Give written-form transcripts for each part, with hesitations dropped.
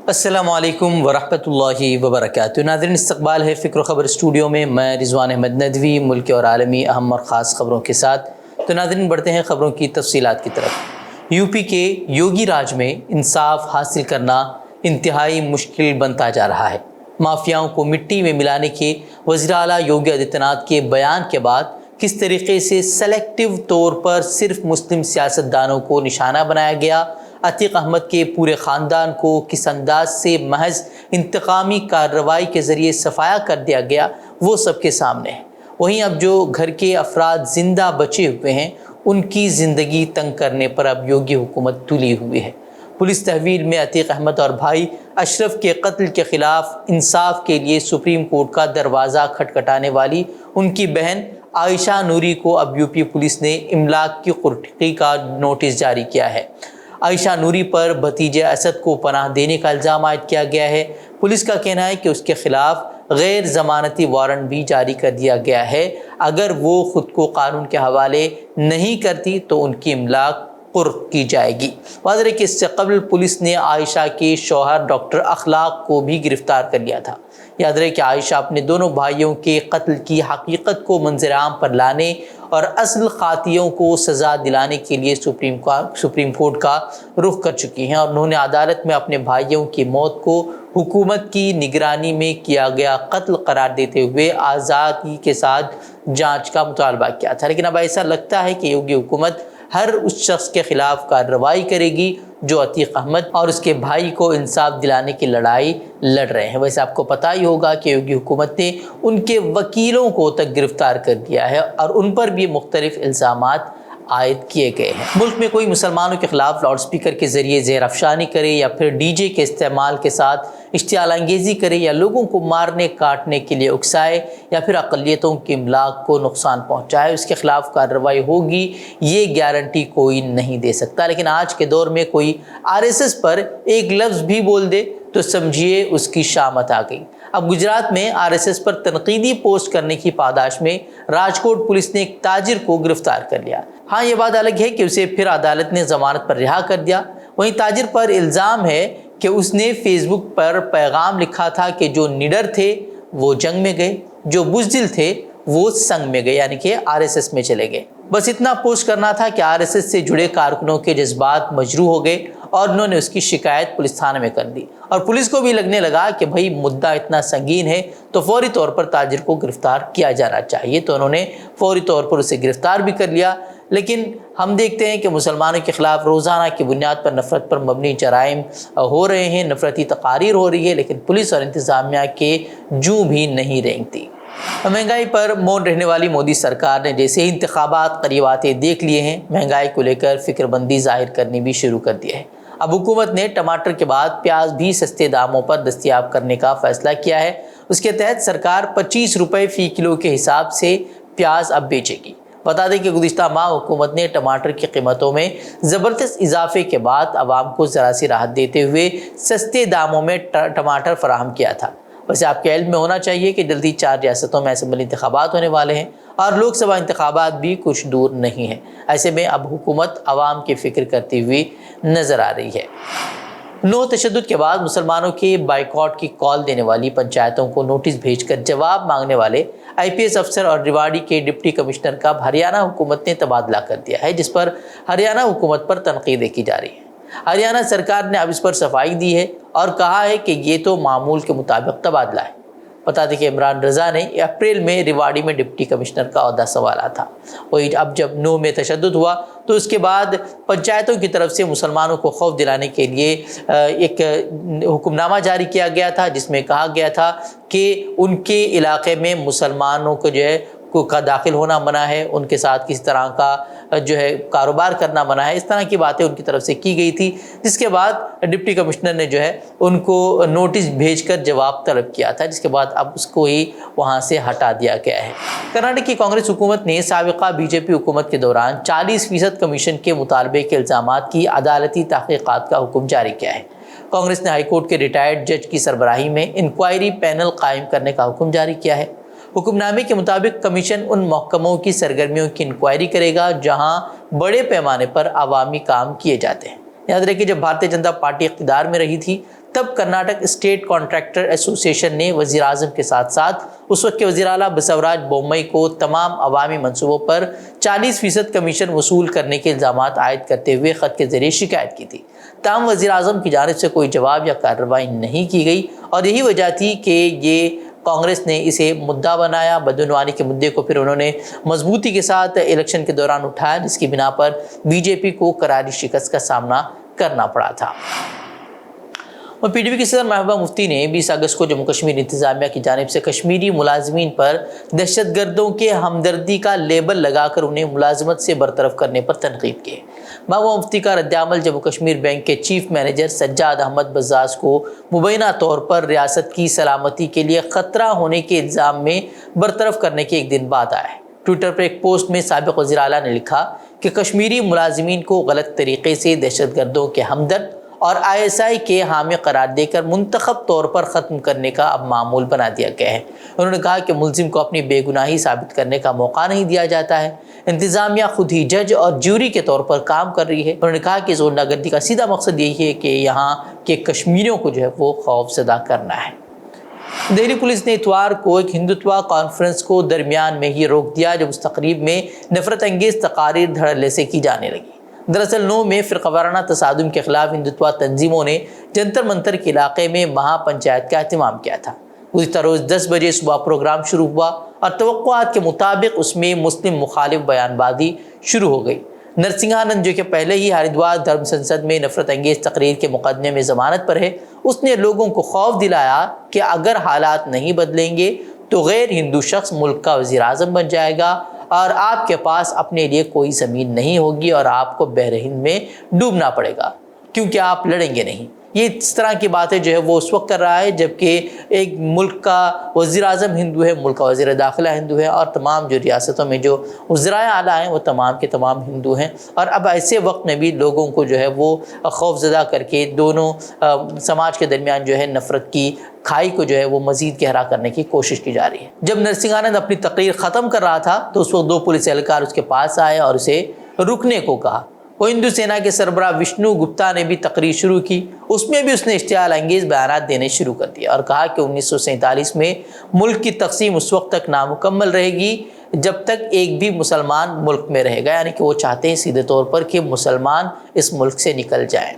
السلام علیکم ورحمۃ اللہ وبرکاتہ۔ ناظرین، استقبال ہے فکر و خبر اسٹوڈیو میں، میں رضوان احمد ندوی، ملکی اور عالمی اہم اور خاص خبروں کے ساتھ۔ تو ناظرین، بڑھتے ہیں خبروں کی تفصیلات کی طرف۔ یو پی کے یوگی راج میں انصاف حاصل کرنا انتہائی مشکل بنتا جا رہا ہے۔ مافیاؤں کو مٹی میں ملانے کے وزیر اعلیٰ یوگی آدتیہ ناتھ کے بیان کے بعد کس طریقے سے سلیکٹو طور پر صرف مسلم سیاستدانوں کو نشانہ بنایا گیا، عتیق احمد کے پورے خاندان کو کس انداز سے محض انتقامی کارروائی کے ذریعے صفایا کر دیا گیا، وہ سب کے سامنے ہے۔ وہیں اب جو گھر کے افراد زندہ بچے ہوئے ہیں، ان کی زندگی تنگ کرنے پر اب یوگی حکومت تلی ہوئی ہے۔ پولیس تحویل میں عتیق احمد اور بھائی اشرف کے قتل کے خلاف انصاف کے لیے سپریم کورٹ کا دروازہ کھٹکھٹانے والی ان کی بہن عائشہ نوری کو اب یو پی پولیس نے املاک کی قربانی کا نوٹس جاری کیا ہے۔ عائشہ نوری پر بھتیجے اسد کو پناہ دینے کا الزام عائد کیا گیا ہے۔ پولیس کا کہنا ہے کہ اس کے خلاف غیر ضمانتی وارنٹ بھی جاری کر دیا گیا ہے۔ اگر وہ خود کو قانون کے حوالے نہیں کرتی تو ان کی املاک قرق کی جائے گی۔ واضح ہے کہ اس سے قبل پولیس نے عائشہ کے شوہر ڈاکٹر اخلاق کو بھی گرفتار کر لیا تھا۔ یاد رہے کہ عائشہ اپنے دونوں بھائیوں کے قتل کی حقیقت کو منظر عام پر لانے اور اصل قاتلوں کو سزا دلانے کے لیے سپریم کورٹ کا رخ کر چکی ہیں، اور انہوں نے عدالت میں اپنے بھائیوں کی موت کو حکومت کی نگرانی میں کیا گیا قتل قرار دیتے ہوئے آزادی کے ساتھ جانچ کا مطالبہ کیا تھا۔ لیکن اب ایسا لگتا ہے کہ یوگی حکومت ہر اس شخص کے خلاف کارروائی کرے گی جو عتیق احمد اور اس کے بھائی کو انصاف دلانے کی لڑائی لڑ رہے ہیں۔ ویسے آپ کو پتہ ہی ہوگا کہ یوگی حکومت نے ان کے وکیلوں کو تک گرفتار کر دیا ہے اور ان پر بھی مختلف الزامات عائد کیے گئے ہیں۔ ملک میں کوئی مسلمانوں کے خلاف لاؤڈ سپیکر کے ذریعے زہر افشانی کرے یا پھر ڈی جے کے استعمال کے ساتھ اشتعال انگیزی کرے یا لوگوں کو مارنے کاٹنے کے لیے اکسائے یا پھر اقلیتوں کی املاک کو نقصان پہنچائے، اس کے خلاف کارروائی ہوگی، یہ گارنٹی کوئی نہیں دے سکتا۔ لیکن آج کے دور میں کوئی RSS پر ایک لفظ بھی بول دے تو سمجھیے اس کی شامت آ گئی۔ اب گجرات میں RSS پر تنقیدی پوسٹ کرنے کی پاداش میں راجکوٹ پولیس نے ایک تاجر کو گرفتار کر لیا۔ ہاں، یہ بات الگ ہے کہ اسے پھر عدالت نے ضمانت پر رہا کر دیا۔ وہیں تاجر پر الزام ہے کہ اس نے فیس بک پر پیغام لکھا تھا کہ جو نڈر تھے وہ جنگ میں گئے، جو بزدل تھے وہ سنگ میں گئے، یعنی کہ RSS میں چلے گئے۔ بس اتنا پوسٹ کرنا تھا کہ RSS سے جڑے کارکنوں کے جذبات مجروح ہو گئے اور انہوں نے اس کی شکایت پولیس تھانے میں کر دی، اور پولیس کو بھی لگنے لگا کہ بھئی مدعا اتنا سنگین ہے تو فوری طور پر تاجر کو گرفتار کیا جانا چاہیے، تو انہوں نے فوری طور پر اسے گرفتار بھی کر لیا۔ لیکن ہم دیکھتے ہیں کہ مسلمانوں کے خلاف روزانہ کی بنیاد پر نفرت پر مبنی جرائم ہو رہے ہیں، نفرتی تقاریر ہو رہی ہے، لیکن پولیس اور انتظامیہ کے جوں بھی نہیں رینگتی۔ مہنگائی پر مون رہنے والی مودی سرکار نے جیسے ہی انتخابات قریب آتے دیکھ لیے ہیں، مہنگائی کو لے کر فکر بندی ظاہر کرنی بھی شروع کر دیا ہے۔ اب حکومت نے ٹماٹر کے بعد پیاز بھی سستے داموں پر دستیاب کرنے کا فیصلہ کیا ہے۔ اس کے تحت سرکار 25 روپے فی کلو کے حساب سے پیاز اب بیچے گی۔ بتا دیں کہ گزشتہ ماہ حکومت نے ٹماٹر کی قیمتوں میں زبردست اضافے کے بعد عوام کو ذرا سی راحت دیتے ہوئے سستے داموں میں ٹماٹر فراہم کیا تھا۔ ویسے آپ کے علم میں ہونا چاہیے کہ جلدی 4 ریاستوں میں اسمبلی انتخابات ہونے والے ہیں اور لوک سبھا انتخابات بھی کچھ دور نہیں ہیں۔ ایسے میں اب حکومت عوام کی فکر کرتی ہوئی نظر آ رہی ہے۔ نو تشدد کے بعد مسلمانوں کے بائیکاٹ کی کال دینے والی پنچایتوں کو نوٹس بھیج کر جواب مانگنے والے IPS افسر اور ریواڑی کے ڈپٹی کمشنر کا ہریانہ حکومت نے تبادلہ کر دیا ہے، جس پر ہریانہ حکومت پر تنقیدیں کی جا رہی ہیں۔ ہریانہ سرکار نے اب اس پر صفائی دی ہے اور کہا ہے کہ یہ تو معمول کے مطابق تبادلہ ہے۔ بتا دیں کہ عمران رضا نے اپریل میں ریواڑی میں ڈپٹی کمشنر کا عہدہ سنبھالا تھا۔ وہی اب جب 9 میں تشدد ہوا تو اس کے بعد پنچایتوں کی طرف سے مسلمانوں کو خوف دلانے کے لیے ایک حکم نامہ جاری کیا گیا تھا، جس میں کہا گیا تھا کہ ان کے علاقے میں مسلمانوں کو کا داخل ہونا منع ہے، ان کے ساتھ کسی طرح کا کاروبار کرنا منع ہے۔ اس طرح کی باتیں ان کی طرف سے کی گئی تھی، جس کے بعد ڈپٹی کمشنر نے ان کو نوٹس بھیج کر جواب طلب کیا تھا، جس کے بعد اب اس کو ہی وہاں سے ہٹا دیا گیا ہے۔ کرناٹک کی کانگریس حکومت نے سابقہ BJP حکومت کے دوران 40% کمیشن کے مطالبے کے الزامات کی عدالتی تحقیقات کا حکم جاری کیا ہے۔ کانگریس نے ہائی کورٹ کے ریٹائرڈ جج کی سربراہی میں انکوائری پینل قائم کرنے کا حکم جاری کیا ہے۔ حکم نامے کے مطابق کمیشن ان محکموں کی سرگرمیوں کی انکوائری کرے گا جہاں بڑے پیمانے پر عوامی کام کیے جاتے ہیں۔ یاد رکھیے جب بھارتیہ جنتا پارٹی اقتدار میں رہی تھی تب کرناٹک اسٹیٹ کانٹریکٹر ایسوسی ایشن نے وزیر اعظم کے ساتھ ساتھ اس وقت کے وزیر اعلیٰ بسوراج بومئی کو تمام عوامی منصوبوں پر 40% کمیشن وصول کرنے کے الزامات عائد کرتے ہوئے خط کے ذریعے شکایت کی تھی۔ تاہم وزیر اعظم کی جانب سے کوئی جواب یا کارروائی نہیں کی گئی اور یہی وجہ تھی کہ یہ کانگریس نے اسے مدعا بنایا۔ بدعنوانی کے مدعے کو پھر انہوں نے مضبوطی کے ساتھ الیکشن کے دوران اٹھایا، جس کی بنا پر بی جے پی کو کراری شکست کا سامنا کرنا پڑا تھا۔ اور پی ڈی پی کی صدر محبوبہ مفتی نے 20 اگست کو جموں کشمیر انتظامیہ کی جانب سے کشمیری ملازمین پر دہشت گردوں کے ہمدردی کا لیبل لگا کر انہیں ملازمت سے برطرف کرنے پر تنقید کی۔ محبوبہ مفتی کا رد عمل جموں کشمیر بینک کے چیف مینیجر سجاد احمد بزاز کو مبینہ طور پر ریاست کی سلامتی کے لیے خطرہ ہونے کے الزام میں برطرف کرنے کے ایک دن بعد آیا ہے۔ ٹویٹر پر ایک پوسٹ میں سابق وزیر اعلیٰ نے لکھا کہ کشمیری ملازمین کو غلط طریقے سے دہشت گردوں کے ہمدرد اور ISI کے حامی قرار دے کر منتخب طور پر ختم کرنے کا اب معمول بنا دیا گیا ہے۔ انہوں نے کہا کہ ملزم کو اپنی بے گناہی ثابت کرنے کا موقع نہیں دیا جاتا ہے۔ انتظامیہ خود ہی جج اور جیوری کے طور پر کام کر رہی ہے۔ انہوں نے کہا کہ اس غنڈہ گردی کا سیدھا مقصد یہی ہے کہ یہاں کے کشمیریوں کو وہ خوف زدہ کرنا ہے۔ دہلی پولیس نے اتوار کو ایک ہندوتوا کانفرنس کو درمیان میں ہی روک دیا جب اس تقریب میں نفرت انگیز تقاریر دھڑلے سے کی جانے لگی۔ دراصل 9 میں فرقہ وارانہ تصادم کے خلاف ہندوتوا تنظیموں نے جنتر منتر کے علاقے میں مہا پنچایت کا اہتمام کیا تھا۔ گزشتہ روز 10 بجے صبح پروگرام شروع ہوا اور توقعات کے مطابق اس میں مسلم مخالف بیان بازی شروع ہو گئی۔ نرسنگھانند جو کہ پہلے ہی ہریدوار دھرم سنسد میں نفرت انگیز تقریر کے مقدمے میں ضمانت پر ہے، اس نے لوگوں کو خوف دلایا کہ اگر حالات نہیں بدلیں گے تو غیر ہندو شخص ملک کا وزیر اعظم بن جائے گا اور آپ کے پاس اپنے لیے کوئی زمین نہیں ہوگی اور آپ کو بحر ہند میں ڈوبنا پڑے گا کیونکہ آپ لڑیں گے نہیں۔ یہ اس طرح کی باتیں وہ اس وقت کر رہا ہے جبکہ ایک ملک کا وزیر اعظم ہندو ہے، ملک کا وزیر داخلہ ہندو ہے اور تمام جو ریاستوں میں جو وزرائے اعلیٰ ہیں وہ تمام کے تمام ہندو ہیں۔ اور اب ایسے وقت میں بھی لوگوں کو وہ خوف زدہ کر کے دونوں سماج کے درمیان نفرت کی کھائی کو وہ مزید گہرا کرنے کی کوشش کی جا رہی ہے۔ جب نرسنگھانند اپنی تقریر ختم کر رہا تھا تو اس وقت 2 پولیس اہلکار اس کے پاس آئے اور اسے رکنے کو کہا۔ وہ ہندو سینا کے سربراہ وشنو گپتا نے بھی تقریر شروع کی۔ اس میں بھی اس نے اشتعال انگیز بیانات دینے شروع کر دیا اور کہا کہ 1947 میں ملک کی تقسیم اس وقت تک نامکمل رہے گی جب تک ایک بھی مسلمان ملک میں رہے گا، یعنی کہ وہ چاہتے ہیں سیدھے طور پر کہ مسلمان اس ملک سے نکل جائیں۔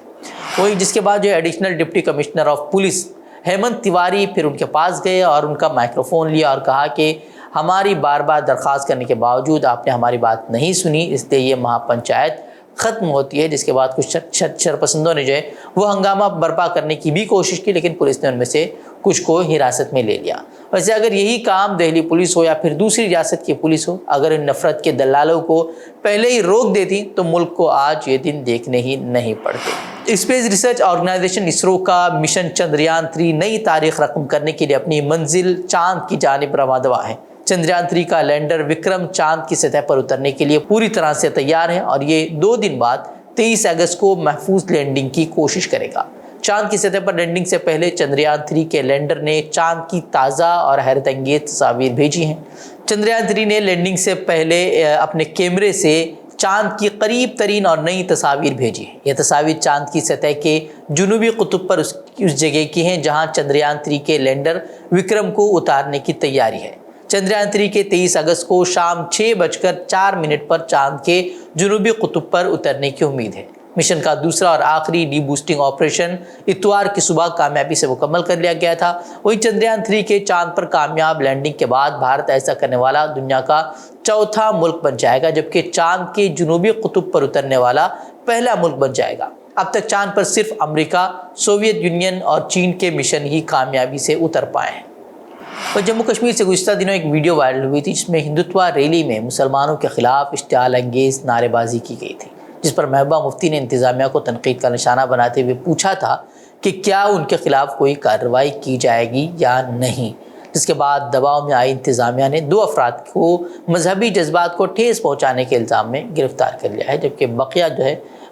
وہی جس کے بعد additional deputy commissioner of police Hemant Tiwari پھر ان کے پاس گئے اور ان کا مائکروفون لیا اور کہا کہ ہماری بار بار درخواست کرنے کے باوجود آپ نے ہماری بات نہیں سنی، اس لیے یہ مہا پنچایت ختم ہوتی ہے۔ جس کے بعد کچھ شرپسندوں نے وہ ہنگامہ برپا کرنے کی بھی کوشش کی، لیکن پولیس نے ان میں سے کچھ کو حراست میں لے لیا۔ ویسے اگر یہی کام دہلی پولیس ہو یا پھر دوسری ریاست کی پولیس ہو، اگر ان نفرت کے دلالوں کو پہلے ہی روک دیتی تو ملک کو آج یہ دن دیکھنے ہی نہیں پڑتے۔ اسپیس ریسرچ آرگنائزیشن اسرو کا مشن چندریان 3 نئی تاریخ رقم کرنے کے لیے اپنی منزل چاند کی جانب رواں دوا ہے۔ چندریان 3 کا لینڈر وکرم چاند کی سطح پر اترنے کے لیے پوری طرح سے تیار ہے اور یہ 2 دن بعد 23 اگست کو محفوظ لینڈنگ کی کوشش کرے گا۔ چاند کی سطح پر لینڈنگ سے پہلے چندریان 3 کے لینڈر نے چاند کی تازہ اور حیرت انگیز تصاویر بھیجی ہیں۔ چندریان 3 نے لینڈنگ سے پہلے اپنے کیمرے سے چاند کی قریب ترین اور نئی تصاویر بھیجی ہیں۔ یہ تصاویر چاند کی سطح کے جنوبی قطب پر اس جگہ کی ہیں جہاں چندریان 3 کے لینڈر وکرم کو اتارنے کی تیاری ہے۔ چندریان 3 کے 23 اگست کو شام 6:04 پر چاند کے جنوبی قطب پر اترنے کی امید ہے۔ مشن کا دوسرا اور آخری ڈی بوسٹنگ آپریشن اتوار کی صبح کامیابی سے مکمل کر لیا گیا تھا۔ وہی چندریان 3 کے چاند پر کامیاب لینڈنگ کے بعد بھارت ایسا کرنے والا دنیا کا 4تھا ملک بن جائے گا، جبکہ چاند کے جنوبی قطب پر اترنے والا پہلا ملک بن جائے گا۔ اب تک چاند پر صرف امریکہ، سوویت یونین اور چین کے مشن ہی کامیابی سے اتر پائے ہیں۔ اور جموں کشمیر سے گزشتہ دنوں ایک ویڈیو وائرل ہوئی تھی جس میں ہندوتوا ریلی میں مسلمانوں کے خلاف اشتعال انگیز نعرے بازی کی گئی تھی، جس پر محبوبہ مفتی نے انتظامیہ کو تنقید کا نشانہ بناتے ہوئے پوچھا تھا کہ کیا ان کے خلاف کوئی کارروائی کی جائے گی یا نہیں، جس کے بعد دباؤ میں آئی انتظامیہ نے 2 افراد کو مذہبی جذبات کو ٹھیس پہنچانے کے الزام میں گرفتار کر لیا ہے، جبکہ بقیہ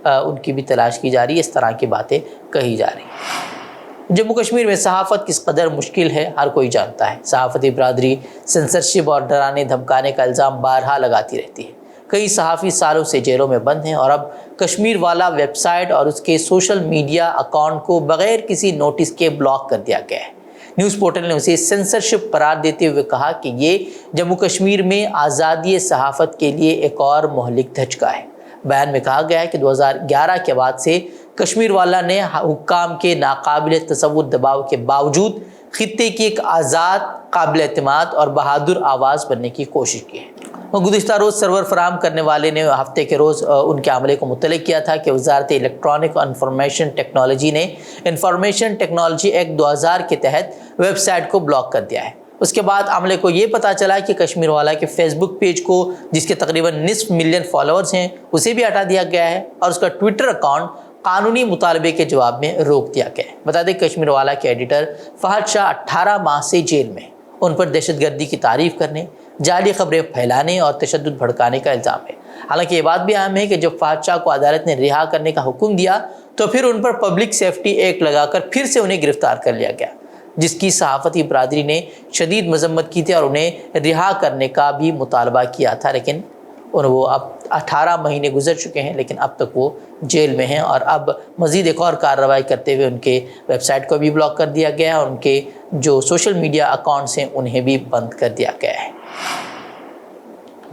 ان کی بھی تلاش کی جا رہی ہے۔ اس طرح کی باتیں کہی جا رہی ہیں۔ جموں کشمیر میں صحافت کس قدر مشکل ہے ہر کوئی جانتا ہے۔ صحافتی برادری سینسرشپ اور ڈرانے دھمکانے کا الزام بارہا لگاتی رہتی ہے۔ کئی صحافی سالوں سے جیلوں میں بند ہیں اور اب کشمیر والا ویب سائٹ اور اس کے سوشل میڈیا اکاؤنٹ کو بغیر کسی نوٹس کے بلاک کر دیا گیا ہے۔ نیوز پورٹل نے اسے سینسرشپ قرار دیتے ہوئے کہا کہ یہ جموں کشمیر میں آزادی صحافت کے لیے ایک اور مہلک دھچکا ہے۔ بیان میں کہا گیا ہے کہ 2011 کے بعد سے کشمیر والا نے حکام کے ناقابل تصور دباؤ کے باوجود خطے کی ایک آزاد، قابل اعتماد اور بہادر آواز بننے کی کوشش کی ہے۔ گزشتہ روز سرور فراہم کرنے والے نے ہفتے کے روز ان کے عملے کو مطلع کیا تھا کہ وزارت الیکٹرانک اور انفارمیشن ٹیکنالوجی نے انفارمیشن ٹیکنالوجی ایکٹ 2000 کے تحت ویب سائٹ کو بلاک کر دیا ہے۔ اس کے بعد عملے کو یہ پتا چلا کہ کشمیر والا کے فیس بک پیج کو، جس کے تقریباً نصف ملین فالوورز ہیں، اسے بھی ہٹا دیا گیا ہے اور اس کا ٹویٹر اکاؤنٹ قانونی مطالبے کے جواب میں روک دیا گیا ہے۔ بتا دیں کشمیر والا کے ایڈیٹر فہد شاہ 18 ماہ سے جیل میں، ان پر دہشت گردی کی تعریف کرنے، جعلی خبریں پھیلانے اور تشدد بھڑکانے کا الزام ہے۔ حالانکہ یہ بات بھی اہم ہے کہ جب فہد شاہ کو عدالت نے رہا کرنے کا حکم دیا تو پھر ان پر پبلک سیفٹی ایکٹ لگا کر پھر سے انہیں گرفتار کر لیا گیا، جس کی صحافتی برادری نے شدید مذمت کی تھی اور انہیں رہا کرنے کا بھی مطالبہ کیا تھا، لیکن وہ اب 18 مہینے گزر چکے ہیں لیکن اب تک وہ جیل میں ہیں اور اب مزید ایک اور کارروائی کرتے ہوئے ان کے ویب سائٹ کو بھی بلاک کر دیا گیا ہے اور ان کے جو سوشل میڈیا اکاؤنٹس ہیں انہیں بھی بند کر دیا گیا ہے۔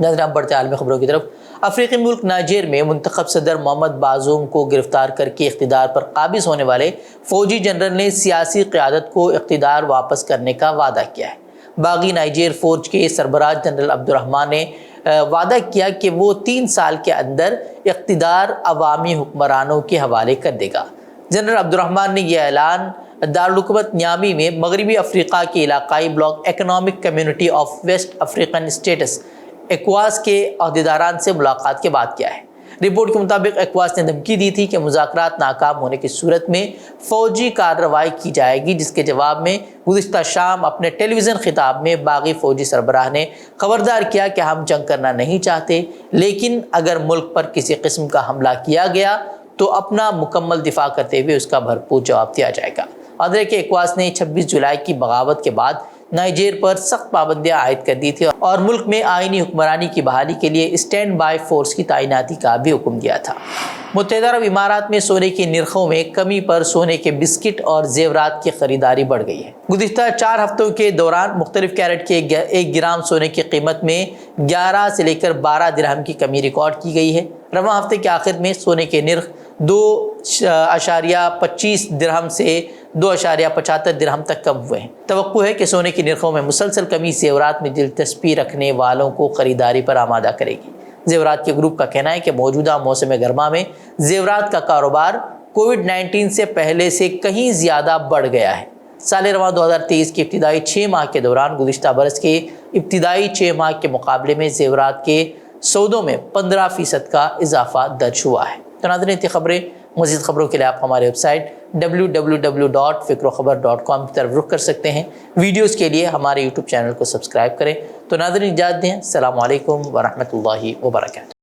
ناظرین، بڑھتے عالمی خبروں کی طرف۔ افریقی ملک نائجیر میں منتخب صدر محمد بازوم کو گرفتار کر کے اقتدار پر قابض ہونے والے فوجی جنرل نے سیاسی قیادت کو اقتدار واپس کرنے کا وعدہ کیا ہے۔ باغی نائجیر فوج کے سربراہ جنرل عبدالرحمان نے وعدہ کیا کہ وہ 3 سال کے اندر اقتدار عوامی حکمرانوں کے حوالے کر دے گا۔ جنرل عبدالرحمان نے یہ اعلان دارالحکومت نیامی میں مغربی افریقہ کے علاقائی bloc economic community of west African states ایکواس کے عہدیداران سے ملاقات کے بعد کیا ہے۔ رپورٹ کے مطابق ایکواس نے دھمکی دی تھی کہ مذاکرات ناکام ہونے کی صورت میں فوجی کارروائی کی جائے گی، جس کے جواب میں گزشتہ شام اپنے ٹیلی ویژن خطاب میں باغی فوجی سربراہ نے خبردار کیا کہ ہم جنگ کرنا نہیں چاہتے، لیکن اگر ملک پر کسی قسم کا حملہ کیا گیا تو اپنا مکمل دفاع کرتے ہوئے اس کا بھرپور جواب دیا جائے گا۔ اور کہ ایکواس نے 26 جولائی کی بغاوت کے بعد نائجیر پر سخت پابندیاں عائد کر دی تھی اور ملک میں آئینی حکمرانی کی بحالی کے لیے اسٹینڈ بائی فورس کی تعیناتی کا بھی حکم دیا تھا۔ متحدہ عرب امارات میں سونے کی نرخوں میں کمی پر سونے کے بسکٹ اور زیورات کی خریداری بڑھ گئی ہے۔ گزشتہ 4 ہفتوں کے دوران مختلف کیرٹ کے 1 گرام سونے کی قیمت میں 11 سے لے کر 12 درہم کی کمی ریکارڈ کی گئی ہے۔ رواں ہفتے کے آخر میں سونے کے نرخ 2.25 درہم سے 2.75 درہم تک کم ہوئے ہیں۔ توقع ہے کہ سونے کی نرخوں میں مسلسل کمی زیورات میں دلچسپی رکھنے والوں کو خریداری پر آمادہ کرے گی۔ زیورات کے گروپ کا کہنا ہے کہ موجودہ موسم گرما میں زیورات کا کاروبار کووڈ-19 سے پہلے سے کہیں زیادہ بڑھ گیا ہے۔ سال رواں 2023 کے ابتدائی 6 ماہ کے دوران گزشتہ برس کے ابتدائی 6 ماہ کے مقابلے میں زیورات کے سودوں میں 15% کا اضافہ درج ہوا ہے۔ تو ناظرین، یہ خبریں، مزید خبروں کے لیے آپ ہمارے ویب سائٹ www.fikrokabar.com کی طرف رخ کر سکتے ہیں۔ ویڈیوز کے لیے ہمارے یوٹیوب چینل کو سبسکرائب کریں۔ تو ناظرین، اجازت دیں۔ السلام علیکم ورحمۃ اللہ وبرکاتہ۔